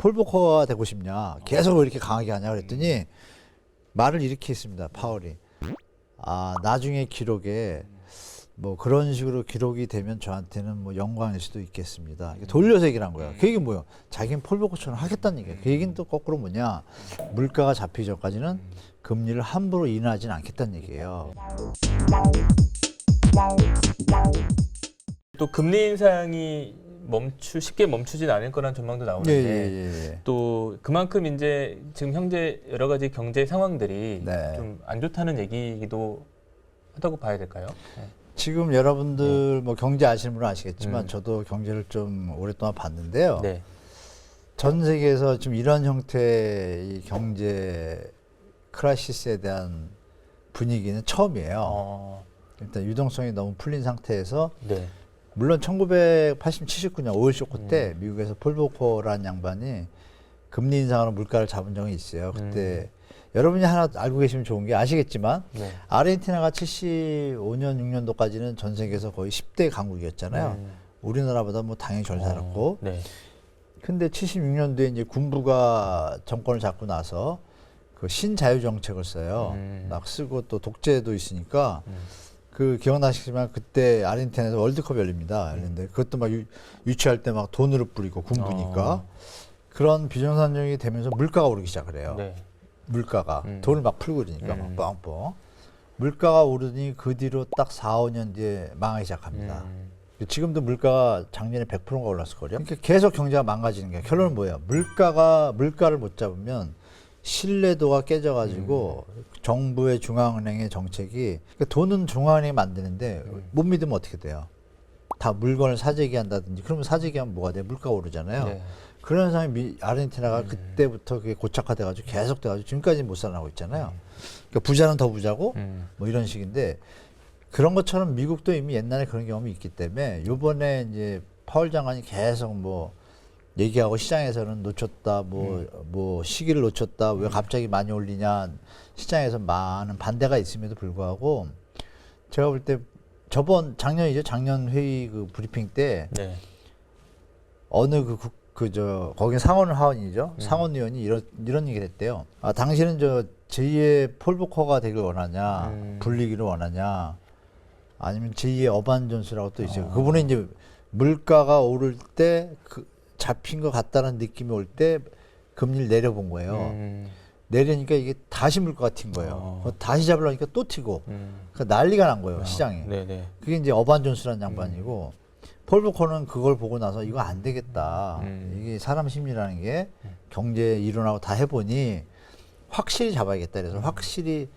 폴보커가 되고 싶냐? 계속 왜 이렇게 강하게 하냐 그랬더니 말을 이렇게 했습니다. 파월이. 아, 나중에 기록에 뭐 그런 식으로 기록이 되면 저한테는 뭐 영광일 수도 있겠습니다. 돌려서 얘기를 한 거야. 그 얘기는 뭐예요? 자기는 폴보커처럼 하겠다는 얘기야. 그 얘기는 또 거꾸로 뭐냐? 물가가 잡히기 전까지는 금리를 함부로 인하하진 않겠다는 얘기예요. 또 금리 인상이 쉽게 멈추진 않을 거란 전망도 나오는데 예. 또 그만큼 이제 지금 현재 여러 가지 경제 상황들이 네. 좀 안 좋다는 얘기도 하다고 봐야 될까요? 네. 지금 여러분들 뭐 경제 아시는 분은 아시겠지만 저도 경제를 좀 오랫동안 봤는데요. 네. 전 세계에서 지금 이런 형태의 이 경제 크라이시스에 대한 분위기는 처음이에요. 일단 유동성이 너무 풀린 상태에서 네. 물론 79년 5월 쇼크 때 미국에서 폴 보커라는 양반이 금리 인상으로 물가를 잡은 적이 있어요. 그때 여러분이 하나 알고 계시면 좋은 게 아시겠지만 네. 아르헨티나가 75년 6년도까지는 전 세계에서 거의 10대 강국이었잖아요. 우리나라보다 뭐 당연히 잘 살았고. 네. 근데 76년도에 이제 군부가 정권을 잡고 나서 그 신자유 정책을 써요. 막 쓰고 또 독재도 있으니까 그 기억나시지만 그때 아르헨티나에서 월드컵이 열립니다. 열리는데 그것도 막 유치할 때 막 돈으로 뿌리고 군부니까 그런 비정상적이 되면서 물가가 오르기 시작을 해요. 네. 물가가 돈을 막 풀고 그러니까 막 뻥뻥 물가가 오르니 그 뒤로 딱 4, 5년 뒤에 망하기 시작합니다. 지금도 물가가 작년에 100%가 올랐을 거예요. 그러니까 계속 경제가 망가지는 거예요. 결론은 뭐예요? 물가를 못 잡으면 신뢰도가 깨져가지고 정부의 중앙은행의 정책이 그러니까 돈은 중앙은행이 만드는데 못 믿으면 어떻게 돼요? 다 물건을 사재기 한다든지 그러면 사재기 하면 뭐가 돼? 물가가 오르잖아요. 네. 그런 상황이 아르헨티나가 그때부터 그게 고착화돼가지고 계속 돼가지고 지금까지 못 살아나고 있잖아요. 그러니까 부자는 더 부자고 뭐 이런 식인데 그런 것처럼 미국도 이미 옛날에 그런 경험이 있기 때문에 요번에 이제 파월 장관이 계속 뭐 얘기하고 시장에서는 놓쳤다, 뭐 시기를 놓쳤다, 왜 갑자기 많이 올리냐, 시장에서 많은 반대가 있음에도 불구하고 제가 볼 때 작년 회의 그 브리핑 때 네. 어느 거기 상원 하원이죠. 상원의원이 이런 얘기를 했대요. 아, 당신은 제2의 폴보커가 되길 원하냐, 불리기를 원하냐, 아니면 제2의 어반 존스라고 또 있어요. 그분은 이제 물가가 오를 때 잡힌 것 같다는 느낌이 올 때 금리를 내려본 거예요. 내리니까 이게 다시 물가가 튄 거예요. 다시 잡으려니까 또 튀고. 그러니까 난리가 난 거예요, 시장에. 네네. 그게 이제 어반 존스라는 양반이고 폴 보커는 그걸 보고 나서 이거 안 되겠다. 이게 사람 심리라는 게 경제 이론하고 다 해보니 확실히 잡아야겠다. 그래서 확실히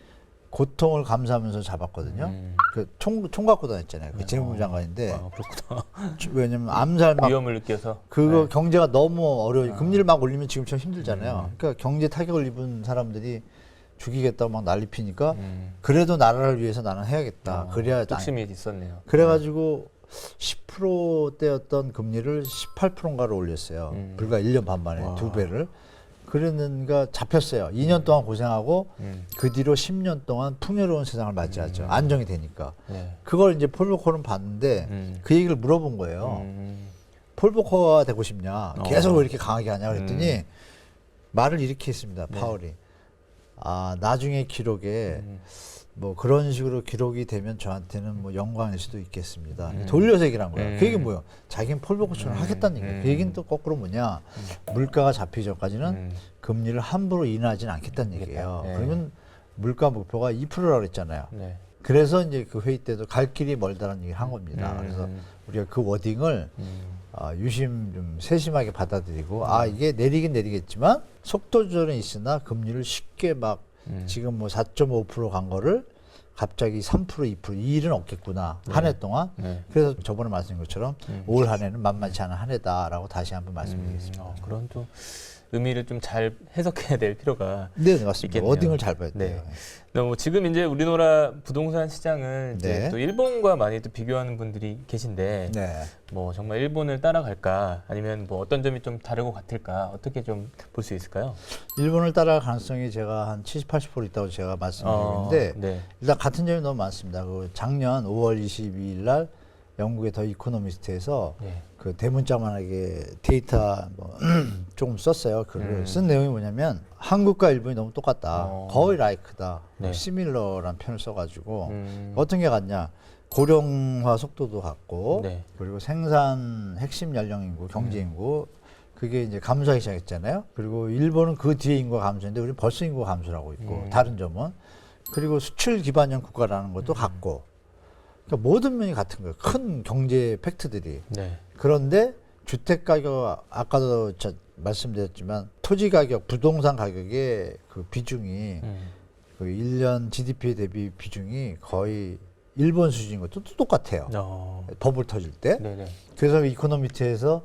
고통을 감수하면서 잡았거든요. 그 총 갖고 다녔잖아요. 그 재무부 장관인데. 아, 그렇구나. 왜냐면 암살 막 위험을 느껴서. 그거 네. 경제가 너무 어려워요. 금리를 막 올리면 지금처럼 힘들잖아요. 그러니까 경제 타격을 입은 사람들이 죽이겠다고 막 난리 피니까 그래도 나라를 위해서 나는 해야겠다. 그래야 뚝심이 있었네요. 그래가지고 10%대였던 금리를 18%인가로 올렸어요. 불과 1년 반 만에 2배를. 그랬는가 잡혔어요. 2년 동안 고생하고 그 뒤로 10년 동안 풍요로운 세상을 맞이하죠. 안정이 되니까. 네. 그걸 이제 폴 보커는 봤는데 그 얘기를 물어본 거예요. 폴 보커가 되고 싶냐? 계속 왜 이렇게 강하게 하냐 그랬더니 말을 이렇게 했습니다. 파월이. 아, 나중에 기록에 뭐 그런 식으로 기록이 되면 저한테는 뭐 영광일 수도 있겠습니다. 돌려서 얘기를 한 거예요. 그 얘기는 뭐예요? 자기는 폴 보커처럼 하겠다는 얘기예요. 그 얘기는 또 거꾸로 뭐냐? 물가가 잡히기 전까지는 금리를 함부로 인하하진 않겠다는 얘기예요. 그러면 물가 목표가 2%라고 그랬잖아요. 네. 그래서 이제 그 회의 때도 갈 길이 멀다는 얘기를 한 겁니다. 그래서 우리가 그 워딩을 유심 좀 세심하게 받아들이고 이게 내리긴 내리겠지만 속도 조절은 있으나 금리를 쉽게 막 지금 뭐 4.5% 간 거를 갑자기 3%, 2% 이 일은 없겠구나. 한 해 동안. 그래서 저번에 말씀드린 것처럼 올 한 해는 만만치 않은 한 해다라고 다시 한번 말씀드리겠습니다. 그런 또 의미를 좀 잘 해석해야 될 필요가 네, 맞습니다. 있겠네요. 워딩을 잘 봐야 네. 돼요. 지금 이제 우리나라 부동산 시장은 이제 네. 또 일본과 많이 또 비교하는 분들이 계신데 네. 뭐 정말 일본을 따라갈까 아니면 뭐 어떤 점이 좀 다르고 같을까 어떻게 좀 볼 수 있을까요? 일본을 따라갈 가능성이 제가 한 70, 80% 있다고 제가 말씀드리고 있는데 네. 일단 같은 점이 너무 많습니다. 그 작년 5월 22일 날 영국의 더 이코노미스트에서 네. 그 대문짝만하게 데이터 뭐 조금 썼어요. 쓴 내용이 뭐냐면 한국과 일본이 너무 똑같다. 거의 라이크다. 네. 시밀러란 표현을 써가지고 어떤 게 같냐? 고령화 속도도 같고 네. 그리고 생산 핵심 연령 인구, 경제 인구 그게 이제 감소하기 시작했잖아요. 그리고 일본은 그 뒤에 인구가 감소했는데 우리는 벌써 인구가 감소를 하고 있고 다른 점은 그리고 수출 기반형 국가라는 것도 같고 그러니까 모든 면이 같은 거예요. 큰 경제 팩트들이. 네. 그런데 주택 가격 아까도 말씀드렸지만 토지 가격, 부동산 가격의 그 비중이 그 1년 GDP 대비 비중이 거의 일본 수준인 것도 또 똑같아요. 버블 터질 때. 네네. 그래서 이코노미트에서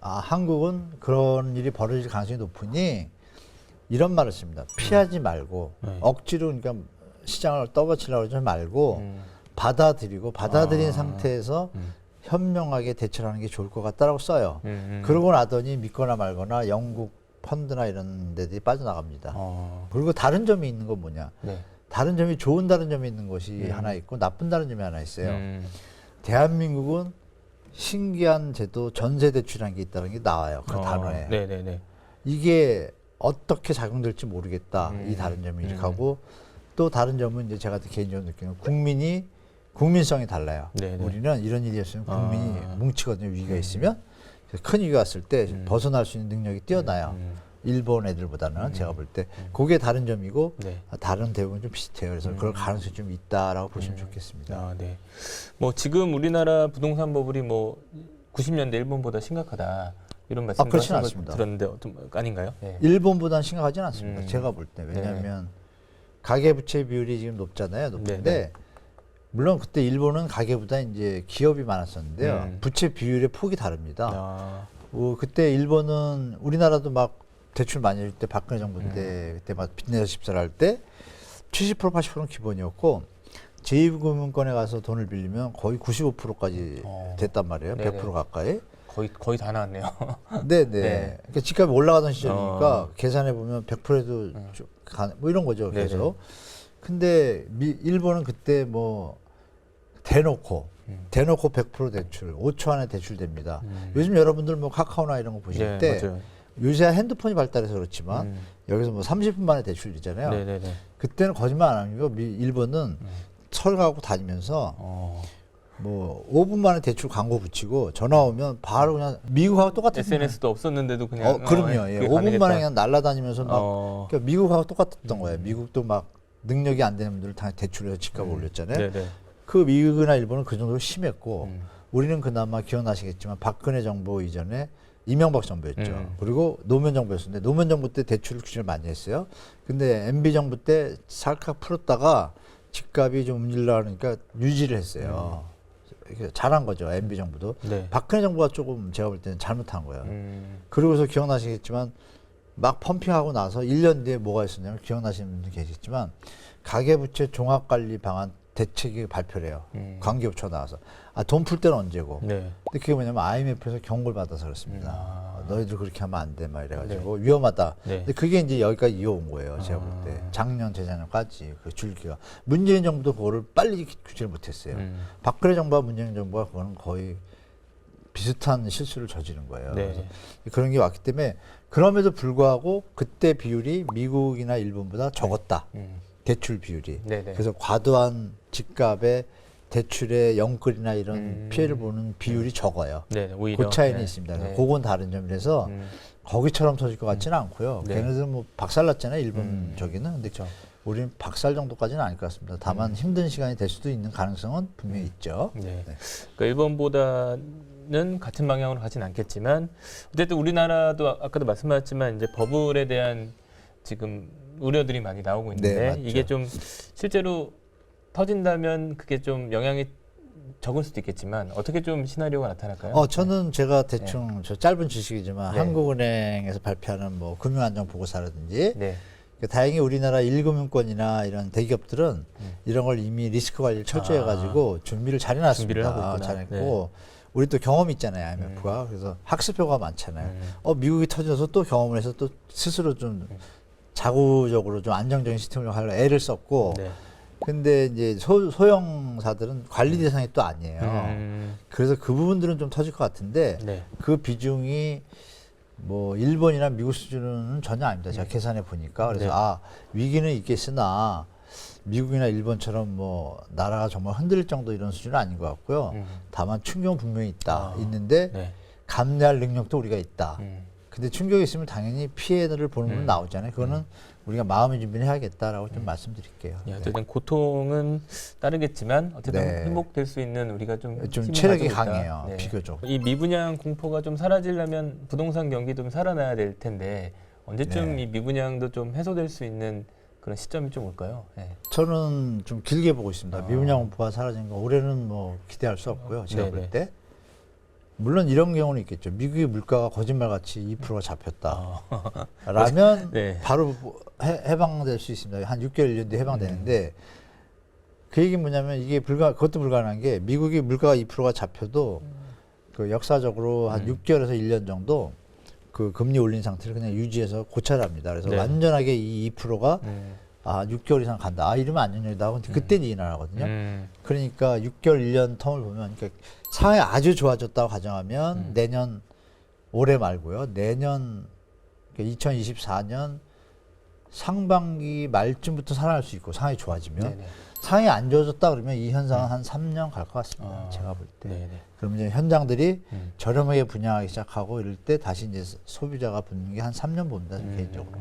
한국은 그런 일이 벌어질 가능성이 높으니 이런 말을 씁니다. 피하지 말고 억지로 그러니까 시장을 떠받치려고 하지 말고 받아들인 상태에서 현명하게 대처를 하는 게 좋을 것 같다라고 써요. 그러고 나더니 믿거나 말거나 영국 펀드나 이런 데들이 빠져나갑니다. 그리고 다른 점이 있는 건 뭐냐. 네. 다른 점이 좋은 다른 점이 있는 것이 하나 있고 나쁜 다른 점이 하나 있어요. 대한민국은 신기한 제도 전세대출이라는 게 있다는 게 나와요. 그 단어에. 네네네. 이게 어떻게 작용될지 모르겠다. 이 다른 점이 이렇게 하고 또 다른 점은 이제 제가 개인적으로 느끼는 국민성이 달라요. 네네. 우리는 이런 일이 있으면 국민이 뭉치거든요. 위기가 있으면. 큰 위기가 왔을 때 벗어날 수 있는 능력이 뛰어나요. 일본 애들보다는 제가 볼 때 그게 다른 점이고 네. 다른 대부분 좀 비슷해요. 그래서 그럴 가능성이 좀 있다라고 보시면 좋겠습니다. 네. 뭐 지금 우리나라 부동산 버블이 뭐 90년대 일본보다 심각하다 이런 말씀을 그렇지는 하신 거 않습니다. 들었는데 아닌가요? 네. 일본보다는 심각하지는 않습니다. 제가 볼 때. 왜냐하면 가계부채 비율이 지금 높잖아요. 높은데 네. 물론 그때 일본은 가계보다 이제 기업이 많았었는데요. 부채 비율의 폭이 다릅니다. 그때 일본은 우리나라도 막 대출 많이 할 때 박근혜 정부 때 그때 막 빚내서 집사를 할 때 70% 80%는 기본이었고 제2금융권에 가서 돈을 빌리면 거의 95%까지 됐단 말이에요. 네네. 100% 가까이. 거의 다 나왔네요. 네네. 네. 그러니까 집값이 올라가던 시절이니까 계산해 보면 100%에도 뭐 이런 거죠. 계속. 근데 일본은 그때 뭐 대놓고 100% 대출, 5초 안에 대출됩니다. 요즘 여러분들 뭐 카카오나 이런 거 보실 때 맞아요. 요새 핸드폰이 발달해서 그렇지만 여기서 뭐 30분 만에 대출이잖아요. 네네네. 그때는 거짓말 안 하는 거 일본은 철 가고 다니면서 뭐 5분 만에 대출 광고 붙이고 전화 오면 바로 그냥 미국하고 똑같은 SNS도 없었는데도 그냥 그럼요. 예. 5분 만에 그냥 날아다니면서 막 그러니까 미국하고 똑같았던 거예요. 미국도 막 능력이 안 되는 분들을 다 대출해서 집값을 올렸잖아요. 네네. 그 미국이나 일본은 그 정도로 심했고 우리는 그나마 기억나시겠지만 박근혜 정부 이전에 이명박 정부였죠. 그리고 노무현 정부였는데 노무현 정부 때 대출 규제를 많이 했어요. 근데 MB 정부 때 살짝 풀었다가 집값이 좀 움직이려고 하니까 유지를 했어요. 잘한 거죠. MB 정부도. 네. 박근혜 정부가 조금 제가 볼 때는 잘못한 거예요. 그러고서 기억나시겠지만 막 펌핑하고 나서 1년 뒤에 뭐가 있었냐면 기억나시는 분들 계시겠지만 가계부채 종합관리 방안 대책이 발표를 해요. 관계부처가 나와서. 돈 풀 때는 언제고. 네. 근데 그게 뭐냐면 IMF에서 경고를 받아서 그렇습니다. 너희들 그렇게 하면 안 돼. 막 이래가지고 위험하다. 네. 근데 그게 이제 여기까지 이어온 거예요. 제가 볼 때. 작년, 재작년까지 그 줄기가. 문재인 정부도 그거를 빨리 규제를 못했어요. 박근혜 정부와 문재인 정부가 그거는 거의 비슷한 실수를 저지른 거예요. 네. 그래서 그런 게 왔기 때문에 그럼에도 불구하고 그때 비율이 미국이나 일본보다 적었다. 대출 비율이. 네네. 그래서 과도한 집값에 대출의 영끌이나 이런 피해를 보는 비율이 적어요. 네, 오히려. 그 차이는 네. 있습니다. 네. 그건 다른 점이라서 거기처럼 터질 것 같지는 않고요. 네. 걔네들 뭐 박살났잖아요. 일본 저기는. 근데 우리는 박살 정도까지는 아닐 것 같습니다. 다만 힘든 시간이 될 수도 있는 가능성은 분명히 있죠. 네. 그러니까 일본보다는 같은 방향으로 가진 않겠지만 어쨌든 우리나라도 아까도 말씀하셨지만 이제 버블에 대한 지금 우려들이 많이 나오고 있는데 네, 맞죠. 이게 좀 실제로 터진다면 그게 좀 영향이 적을 수도 있겠지만 어떻게 좀 시나리오가 나타날까요? 저는 제가 대충 저 짧은 지식이지만 네. 한국은행에서 발표하는 뭐 금융안정 보고서라든지 네. 다행히 우리나라 1금융권이나 이런 대기업들은 이런 걸 이미 리스크 관리를 철저히 해가지고 준비를 잘 해놨습니다. 준비를 하고 있구나. 잘했고 우리 또 경험이 있잖아요. IMF가. 그래서 학습효가 많잖아요. 미국이 터져서 또 경험을 해서 또 스스로 좀 자구적으로 좀 안정적인 시스템을 하려고 애를 썼고 네. 근데 이제 소형사들은 관리 대상이 또 아니에요. 그래서 그 부분들은 좀 터질 것 같은데 네. 그 비중이 뭐 일본이나 미국 수준은 전혀 아닙니다. 제가 계산해 보니까. 그래서 네. 아, 위기는 있겠으나 미국이나 일본처럼 뭐 나라가 정말 흔들릴 정도 이런 수준은 아닌 것 같고요. 다만 충격은 분명히 있다. 있는데 네. 감내할 능력도 우리가 있다. 음. 근데 충격이 있으면 당연히 피해를 보는 분 나오잖아요. 그거는 우리가 마음의 준비를 해야겠다라고 좀 말씀드릴게요. 예, 어쨌든 고통은 따르겠지만 어쨌든 네. 회복될 수 있는 우리가 좀 힘을 체력이 가지고 있다. 강해요. 네. 비교적. 이 미분양 공포가 좀 사라지려면 부동산 경기도 좀 살아나야 될 텐데 언제쯤 네. 이 미분양도 좀 해소될 수 있는 그런 시점이 좀 올까요? 네. 저는 좀 길게 보고 있습니다. 미분양 공포가 사라진 거 올해는 뭐 기대할 수 없고요. 제가 볼 때. 물론 이런 경우는 있겠죠. 미국의 물가가 거짓말같이 2%가 잡혔다. 라면 네. 바로 해방될 수 있습니다. 한 6개월, 1년 뒤에 해방되는데 그 얘기는 뭐냐면 이게 그것도 불가능한 게 미국의 물가가 2%가 잡혀도 그 역사적으로 한 6개월에서 1년 정도 그 금리 올린 상태를 그냥 유지해서 고찰합니다. 그래서 네. 완전하게 이 2%가 6개월 이상 간다. 아, 이러면 안전적이다. 근데 그때는 인하하거든요. 그러니까 6개월, 1년 텀을 보면 그러니까 상황이 아주 좋아졌다고 가정하면 내년 올해 말고요. 내년 2024년 상반기 말쯤부터 살아날 수 있고 상황이 좋아지면 네네. 상황이 안 좋아졌다 그러면 이 현상은 한 3년 갈 것 같습니다. 제가 볼 때. 네네. 그러면 이제 현장들이 저렴하게 분양하기 시작하고 이럴 때 다시 이제 소비자가 붙는 게 한 3년 봅니다. 개인적으로.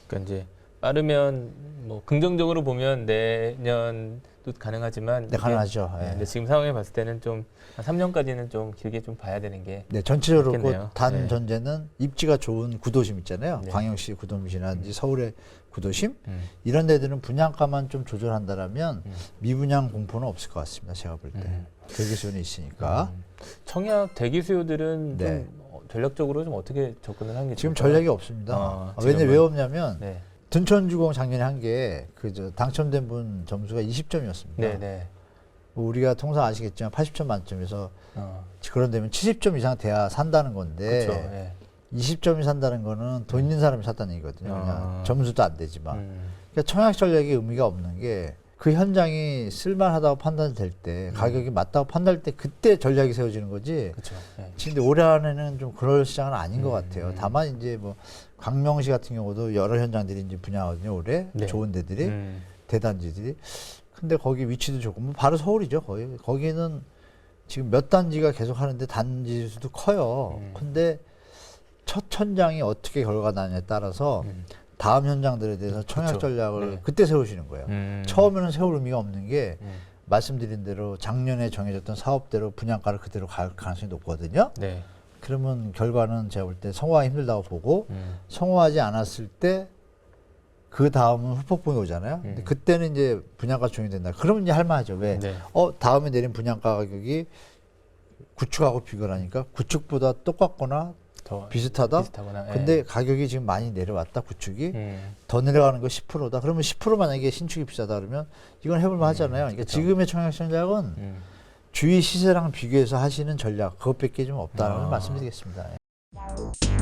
그러니까 이제 빠르면 뭐 긍정적으로 보면 내년도 가능하지만 네, 가능하죠. 네, 예. 근데 지금 상황에 봤을 때는 좀 한 3년까지는 좀 길게 좀 봐야 되는 게 네, 전체적으로 그렇겠네요. 단 네. 전제는 입지가 좋은 구도심 있잖아요. 네. 광역시 구도심이라든지 서울의 구도심 이런 데들은 분양가만 좀 조절한다라면 미분양 공포는 없을 것 같습니다. 제가 볼 때. 대기 수요는 있으니까. 청약 대기 수요들은 네. 좀 전략적으로 좀 어떻게 접근을 하는 게 지금 좋을까요? 전략이 없습니다. 지금은. 왜 없냐면 네. 둔천주공 작년에 한 게 당첨된 분 점수가 20점이었습니다. 네네. 우리가 통상 아시겠지만 80점 만점에서 그런 데면 70점 이상 돼야 산다는 건데 그렇죠. 네. 20점이 산다는 거는 돈 있는 사람이 샀다는 얘기거든요. 그냥 점수도 안 되지만. 그러니까 청약 전략이 의미가 없는 게 그 현장이 쓸만하다고 판단될 때 가격이 맞다고 판단할 때 그때 전략이 세워지는 거지. 그렇죠. 네. 근데 올해 안에는 좀 그럴 시장은 아닌 것 같아요. 다만 이제 뭐 광명시 같은 경우도 여러 현장들이 이제 분양하거든요. 올해 네. 좋은 데들이 대단지들이. 근데 거기 위치도 좋고 뭐 바로 서울이죠. 거기는 지금 몇 단지가 계속 하는데 단지 수도 커요. 근데 첫 현장이 어떻게 결과가 나냐에 따라서 다음 현장들에 대해서 청약 그쵸. 전략을 네. 그때 세우시는 거예요. 처음에는 세울 의미가 없는 게 말씀드린 대로 작년에 정해졌던 사업대로 분양가를 그대로 갈 가능성이 높거든요. 네. 그러면 결과는 제가 볼 때 성공하기 힘들다고 보고 성공하지 않았을 때 그 다음은 후폭풍이 오잖아요. 근데 그때는 이제 분양가 조정이 된다. 그러면 이제 할만하죠. 왜? 네. 다음에 내린 분양가 가격이 구축하고 비교를 하니까 구축보다 똑같거나 더 비슷하다. 비슷하거나. 근데 예. 가격이 지금 많이 내려왔다. 구축이 더 내려가는 거 10%다. 그러면 10% 만약에 신축이 비싸다 그러면 이건 해볼만 하잖아요. 그러니까 그쵸. 지금의 청약 전략은 주위 시세랑 비교해서 하시는 전략 그것밖에 좀 없다는 걸 말씀드리겠습니다. 예.